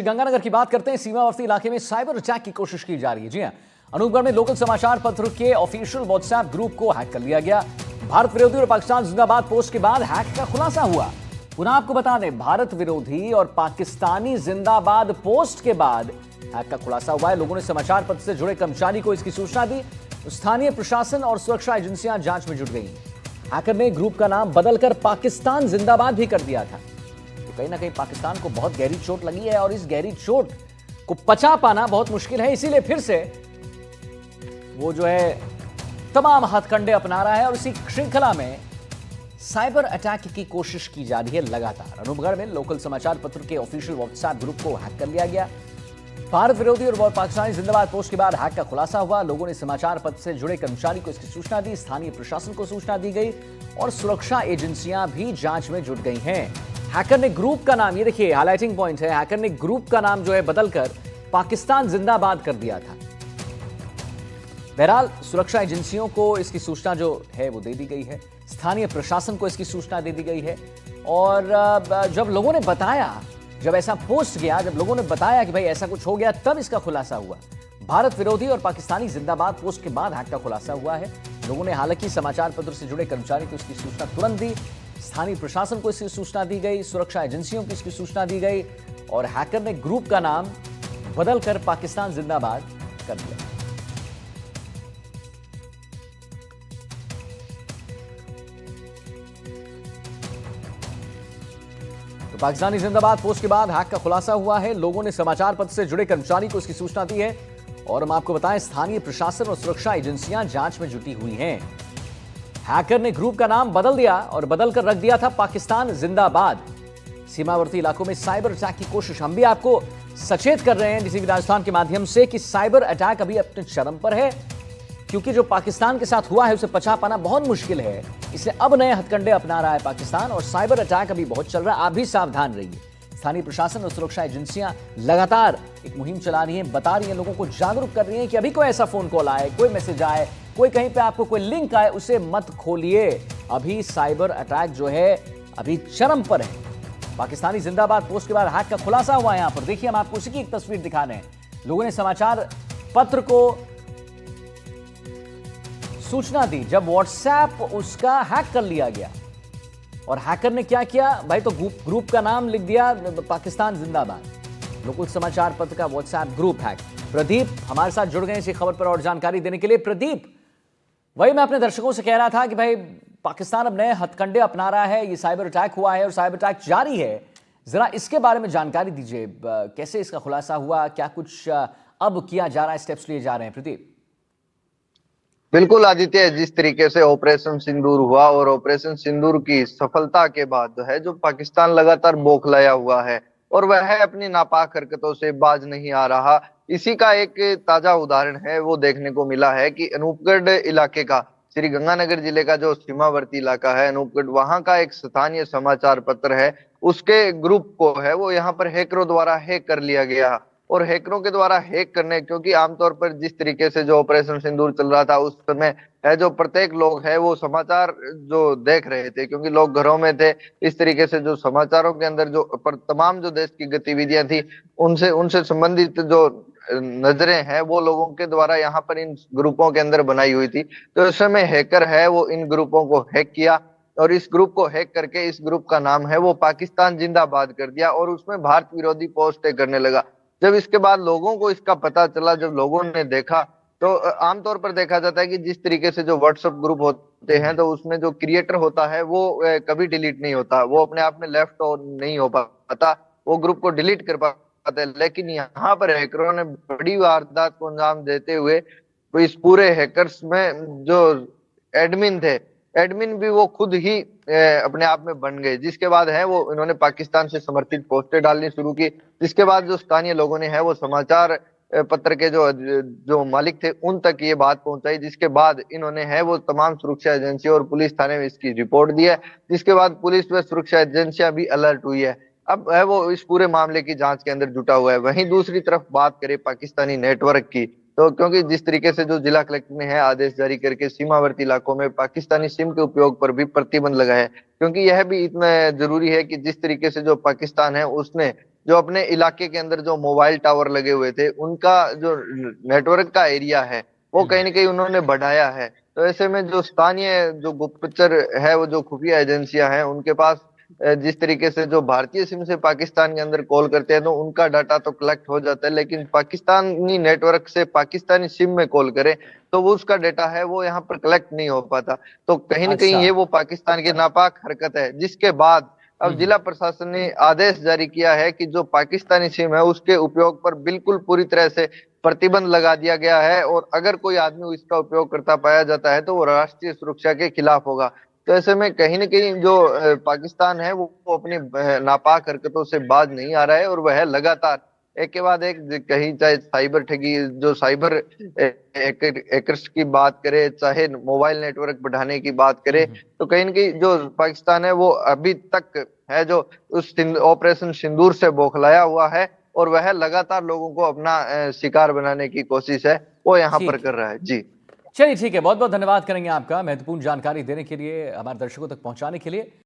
गंगानगर की बात करते हैं। सीमावर्ती इलाके में साइबर अटैक की कोशिश की जा रही है। जी हां, अनूपगढ़ में लोकल समाचार पत्र के ऑफिशियल व्हाट्सएप ग्रुप को हैक कर लिया गया। भारत विरोधी और पाकिस्तान जिंदाबाद पोस्ट के बाद हैक का खुलासा हुआ। पुनः आपको बता दें, भारत विरोधी और पाकिस्तानी जिंदाबाद पोस्ट के बाद हैक का खुलासा हुआ है। लोगों ने समाचार पत्र से जुड़े कर्मचारी को इसकी सूचना दी। स्थानीय प्रशासन और सुरक्षा एजेंसियां जांच में जुट गई। हैकर ने ग्रुप का नाम बदलकर पाकिस्तान जिंदाबाद भी कर दिया था। कहीं ना कहीं पाकिस्तान को बहुत गहरी चोट लगी है और इस गहरी चोट को पचा पाना बहुत मुश्किल है। इसीलिए फिर से वो जो है तमाम हथकंडे अपना रहा है और इसी श्रृंखला में साइबर अटैक की कोशिश की जा रही है लगातार। अनूपगढ़ में लोकल समाचार पत्र के ऑफिशियल व्हाट्सएप ग्रुप को हैक कर लिया गया। भारत विरोधी और पाकिस्तानी जिंदाबाद पोस्ट के बाद हैक का खुलासा हुआ। लोगों ने समाचार पत्र से जुड़े कर्मचारी को इसकी सूचना दी। स्थानीय प्रशासन को सूचना दी गई और सुरक्षा एजेंसियां भी जांच में जुट गई हैं। हैकर ने ग्रुप का नाम, ये देखिए हाइलाइटिंग पॉइंट है, हैकर ने ग्रुप का नाम जो है बदलकर पाकिस्तान जिंदाबाद कर दिया था। बहरहाल सुरक्षा एजेंसियों को इसकी सूचना जो है वो दे दी गई है। स्थानीय प्रशासन को इसकी सूचना दे दी गई है। और जब लोगों ने बताया, जब ऐसा पोस्ट गया, जब लोगों ने बताया कि भाई ऐसा कुछ हो गया, तब इसका खुलासा हुआ। भारत विरोधी और पाकिस्तानी जिंदाबाद पोस्ट के बाद हैक का खुलासा हुआ है। लोगों ने हालांकि समाचार पत्र से जुड़े कर्मचारी को इसकी सूचना तुरंत दी। स्थानीय प्रशासन को इसकी सूचना दी गई, सुरक्षा एजेंसियों को इसकी सूचना दी गई और हैकर ने ग्रुप का नाम बदलकर पाकिस्तान जिंदाबाद कर दिया। तो पाकिस्तानी जिंदाबाद पोस्ट के बाद हैक का खुलासा हुआ है। लोगों ने समाचार पत्र से जुड़े कर्मचारी को इसकी सूचना दी है और हम आपको बताएं, स्थानीय प्रशासन और सुरक्षा एजेंसियां जांच में जुटी हुई हैं। हैकर ने ग्रुप का नाम बदल दिया और बदलकर रख दिया था पाकिस्तान जिंदाबाद। सीमावर्ती इलाकों में साइबर अटैक की कोशिश, हम भी आपको सचेत कर रहे हैं डीसीबी राजस्थान के माध्यम से कि साइबर अटैक अभी अपने चरम पर है, क्योंकि जो पाकिस्तान के साथ हुआ है उसे पचा पाना बहुत मुश्किल है। इसलिए अब नए हथकंडे अपना रहा है पाकिस्तान और साइबर अटैक अभी बहुत चल रहा है। आप भी सावधान रहिए। स्थानीय प्रशासन और सुरक्षा एजेंसियां लगातार एक मुहिम चला रही हैं, बता रही हैं, लोगों को जागरूक कर रही हैं कि अभी कोई ऐसा फोन कॉल आए, कोई मैसेज आए, कोई कहीं पे आपको कोई लिंक आए, उसे मत खोलिए। अभी साइबर अटैक जो है अभी चरम पर है। पाकिस्तानी जिंदाबाद पोस्ट के बाद हैक का खुलासा हुआ है। यहां पर देखिए, हम आपको उसी की एक तस्वीर दिखा रहे हैं। लोगों ने समाचार पत्र को सूचना दी जब व्हाट्सएप उसका हैक कर लिया गया। और हैकर ने क्या किया भाई, तो ग्रुप का नाम लिख दिया पाकिस्तान जिंदाबाद। लोकल समाचार पत्र का व्हाट्सएप ग्रुप हैक। प्रदीप हमारे साथ जुड़ गए इसी खबर पर और जानकारी देने के लिए। प्रदीप, वही मैं अपने दर्शकों से कह रहा था कि भाई पाकिस्तान अब नए हथकंडे अपना रहा है, ये साइबर अटैक हुआ है और साइबर अटैक जारी है। जरा इसके बारे में जानकारी दीजिए, कैसे इसका खुलासा हुआ, क्या कुछ अब किया जा रहा है, स्टेप्स लिए जा रहे हैं। प्रदीप। बिल्कुल आदित्य, जिस तरीके से ऑपरेशन सिंदूर हुआ और ऑपरेशन सिंदूर की सफलता के बाद जो है, जो पाकिस्तान लगातार बौखलाया हुआ है और वह अपनी नापाक हरकतों से बाज नहीं आ रहा। इसी का एक ताजा उदाहरण है, वो देखने को मिला है कि अनूपगढ़ इलाके का, श्री गंगानगर जिले का जो सीमावर्ती इलाका है अनूपगढ़, वहां का एक स्थानीय समाचार पत्र है, उसके ग्रुप को है वो यहाँ पर हैकरों द्वारा हैक कर लिया गया। और हैकरों के द्वारा हैक करने, क्योंकि आमतौर पर जिस तरीके से जो ऑपरेशन सिंदूर चल रहा था उस समय है, जो प्रत्येक लोग है वो समाचार जो देख रहे थे, क्योंकि लोग घरों में थे। इस तरीके से जो समाचारों के अंदर जो तमाम जो देश की गतिविधियां थी उनसे उनसे संबंधित जो नजरें हैं वो लोगों के द्वारा यहाँ पर इन ग्रुपों के अंदर बनाई हुई थी। तो इस समय हैकर है वो इन ग्रुपों को हैक किया और इस ग्रुप को हैक करके इस ग्रुप का नाम है वो पाकिस्तान जिंदाबाद कर दिया और उसमें भारत विरोधी पोस्टें करने लगा। जब इसके बाद लोगों को इसका पता चला, जब लोगों ने देखा, तो आमतौर पर देखा जाता है कि जिस तरीके से जो व्हाट्सएप ग्रुप होते हैं तो उसमें जो क्रिएटर होता है वो कभी डिलीट नहीं होता, वो अपने आप में लेफ्ट और नहीं हो पाता, वो ग्रुप को डिलीट कर पाता है। लेकिन यहाँ पर हैकरों ने बड़ी वारदात को अंजाम देते हुए इस पूरे हैकर्स में जो एडमिन थे, एडमिन भी वो खुद ही अपने आप में बन गए। जिसके बाद है वो इन्होंने पाकिस्तान से समर्थित पोस्टें डालनी शुरू की। जिसके बाद जो स्थानीय लोगों ने है वो समाचार पत्र के जो मालिक थे उन तक ये बात पहुंचाई। जिसके बाद इन्होंने है वो तमाम सुरक्षा एजेंसी और पुलिस थाने में इसकी रिपोर्ट दी है। जिसके बाद पुलिस व सुरक्षा एजेंसियां भी अलर्ट हुई है। अब है वो इस पूरे मामले की जांच के अंदर जुटा हुआ है। वहीं दूसरी तरफ बात करें पाकिस्तानी नेटवर्क की, तो क्योंकि जिस तरीके से जो जिला कलेक्टर ने है आदेश जारी करके सीमावर्ती इलाकों में पाकिस्तानी सिम के उपयोग पर भी प्रतिबंध लगाया है, क्योंकि यह भी इतना जरूरी है कि जिस तरीके से जो पाकिस्तान है उसने जो अपने इलाके के अंदर जो मोबाइल टावर लगे हुए थे उनका जो नेटवर्क का एरिया है वो कहीं ना कहीं उन्होंने बढ़ाया है। तो ऐसे में जो स्थानीय जो गुप्तचर है, वो जो खुफिया एजेंसियां हैं, उनके पास जिस तरीके से जो भारतीय सिम से पाकिस्तान के अंदर कॉल करते हैं तो उनका डाटा तो कलेक्ट हो जाता है, लेकिन पाकिस्तानी नेटवर्क से पाकिस्तानी सिम में कॉल करें तो वो उसका डेटा है वो यहाँ पर कलेक्ट नहीं हो पाता। तो कहीं ना कहीं अच्छा। ये वो पाकिस्तान की नापाक हरकत है, जिसके बाद अब हम्म। जिला प्रशासन ने आदेश जारी किया है कि जो पाकिस्तानी सिम है उसके उपयोग पर बिल्कुल पूरी तरह से प्रतिबंध लगा दिया गया है, और अगर कोई आदमी इसका उपयोग करता पाया जाता है तो वो राष्ट्रीय सुरक्षा के खिलाफ होगा। तो ऐसे में कहीं ना कहीं जो पाकिस्तान है वो अपनी नापाक हरकतों से बाज नहीं आ रहा है, और वह लगातार एक के बाद एक, कहीं चाहे साइबर ठगी, जो साइबर हैकर्स की बात करे, चाहे मोबाइल नेटवर्क बढ़ाने की बात करे, हम्म। तो कहीं ना कहीं जो पाकिस्तान है वो अभी तक है जो उस ऑपरेशन सिंदूर से बौखलाया हुआ है, और वह लगातार लोगों को अपना शिकार बनाने की कोशिश है वो यहाँ पर ठीक है। कर रहा है। जी। चलिए ठीक है, बहुत बहुत धन्यवाद करेंगे आपका महत्वपूर्ण जानकारी देने के लिए, हमारे दर्शकों तक पहुंचाने के लिए।